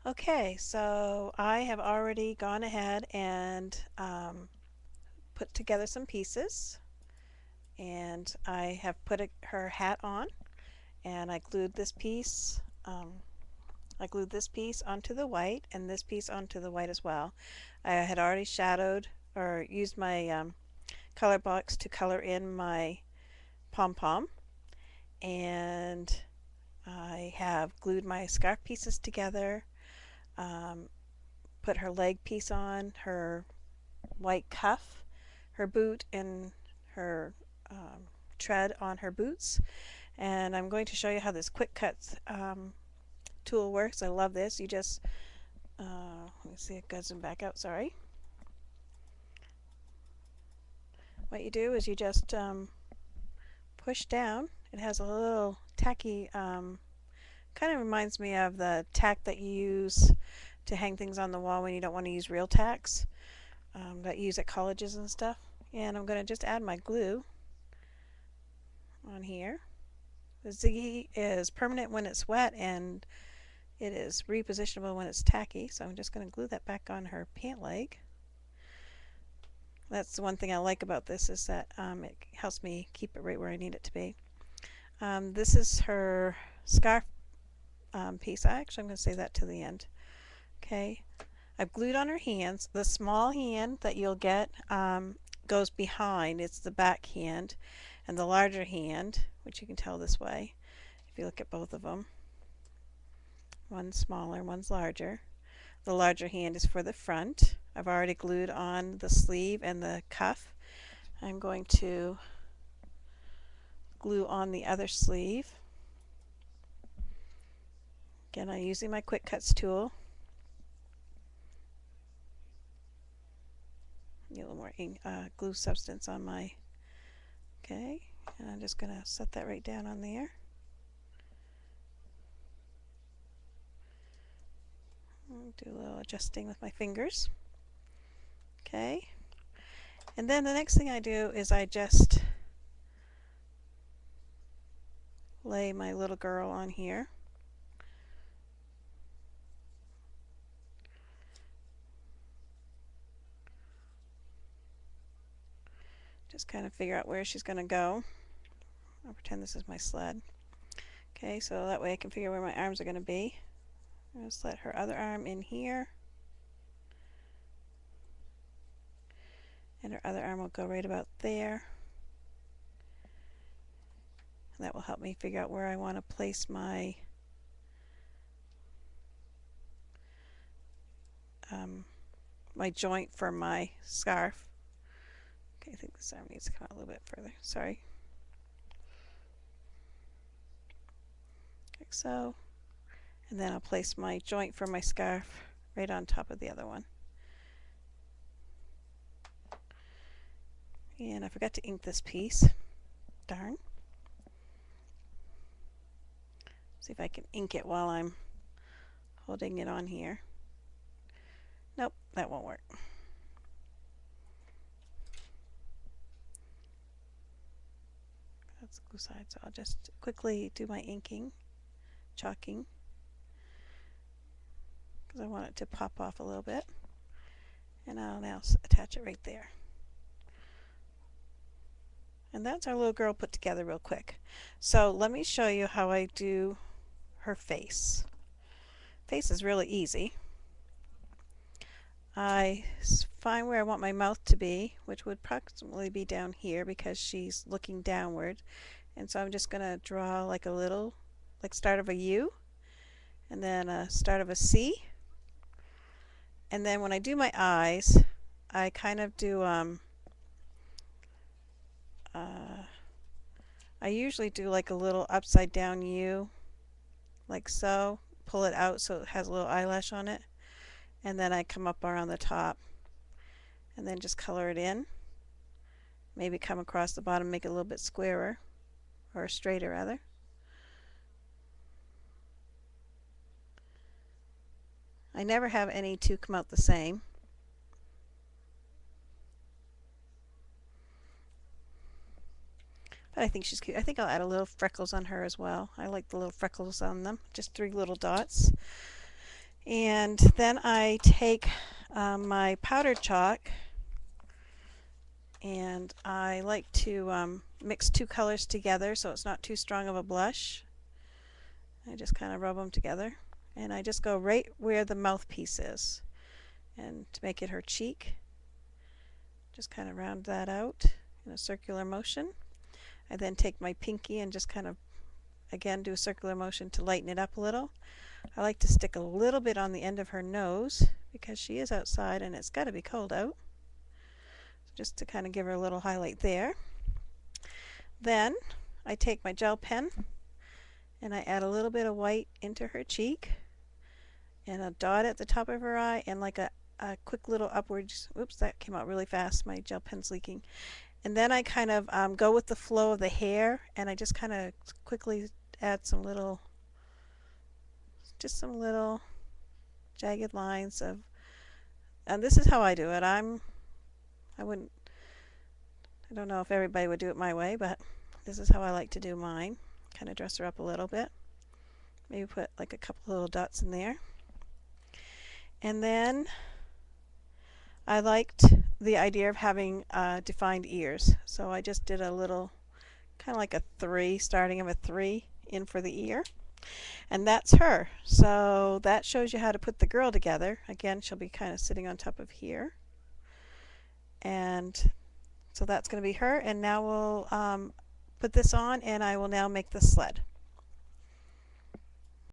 Okay, so I have already gone ahead and put together some pieces, and I have put her hat on, and I glued this piece onto the white and this piece onto the white as well. I had already shadowed or used my color box to color in my pom-pom, and I have glued my scarf pieces together, um, put her leg piece on, her white cuff, her boot, and her tread on her boots. And I'm going to show you how this quick cut tool works. I love this. You just, let me see, it goes back out, sorry. What you do is you just push down. It has a little tacky, kind of reminds me of the tack that you use to hang things on the wall when you don't want to use real tacks that you use at colleges and stuff. And I'm going to just add my glue on here. The ziggy is permanent when it's wet and it is repositionable when it's tacky, so I'm just going to glue that back on her pant leg. That's the one thing I like about this, is that it helps me keep it right where I need it to be. This is her scarf piece. I'm going to save that to the end. Okay, I've glued on her hands. The small hand that you'll get goes behind. It's the back hand, and the larger hand, which you can tell this way if you look at both of them, one's smaller, one's larger. The larger hand is for the front. I've already glued on the sleeve and the cuff. I'm going to glue on the other sleeve. Again, I'm using my quick cuts tool. Need a little more ink, glue substance on my, okay, and I'm just going to set that right down on there. I'll do a little adjusting with my fingers. Okay, and then the next thing I do is I just lay my little girl on here. Just kind of figure out where she's going to go. I'll pretend this is my sled. Okay, so that way I can figure where my arms are going to be. I'll just let her other arm in here, and her other arm will go right about there. And that will help me figure out where I want to place my my joint for my scarf. Okay, I think this arm needs to come out a little bit further. Sorry. Like so. And then I'll place my joint for my scarf right on top of the other one. And I forgot to ink this piece. Darn. See if I can ink it while I'm holding it on here. Nope, that won't work. That's the glue side, so I'll just quickly do my inking, chalking, because I want it to pop off a little bit. And I'll now attach it right there. And that's our little girl put together real quick. So let me show you how I do her face. Face is really easy. I find where I want my mouth to be, which would approximately be down here because she's looking downward. And so I'm just going to draw like a little, like start of a U, and then a start of a C. And then when I do my eyes, I kind of do, I usually do like a little upside down U, like so. Pull it out so it has a little eyelash on it. And then I come up around the top and then just color it in. Maybe come across the bottom, make it a little bit squarer, or straighter rather. I never have any two come out the same. But I think she's cute. I think I'll add a little freckles on her as well. I like the little freckles on them. Just 3 little dots. And then I take my powdered chalk, and I like to mix two colors together so it's not too strong of a blush. I just kind of rub them together, and I just go right where the mouthpiece is, and to make it her cheek, just kind of round that out in a circular motion. I then take my pinky and just kind of again do a circular motion to lighten it up a little. I like to stick a little bit on the end of her nose because she is outside and it's got to be cold out. So just to kind of give her a little highlight there. Then I take my gel pen and I add a little bit of white into her cheek and a dot at the top of her eye and like a quick little upwards. Oops, that came out really fast. My gel pen's leaking. And then I kind of go with the flow of the hair, and I just kind of quickly add some little jagged lines of, and this is how I do it. I don't know if everybody would do it my way, but this is how I like to do mine. Kind of dress her up a little bit. Maybe put like a couple little dots in there. And then I liked the idea of having defined ears. So I just did a little, kind of like a 3, starting of a 3 in for the ear. And that's her. So that shows you how to put the girl together. Again, she'll be kind of sitting on top of here. And so that's going to be her. And now we'll put this on, and I will now make the sled.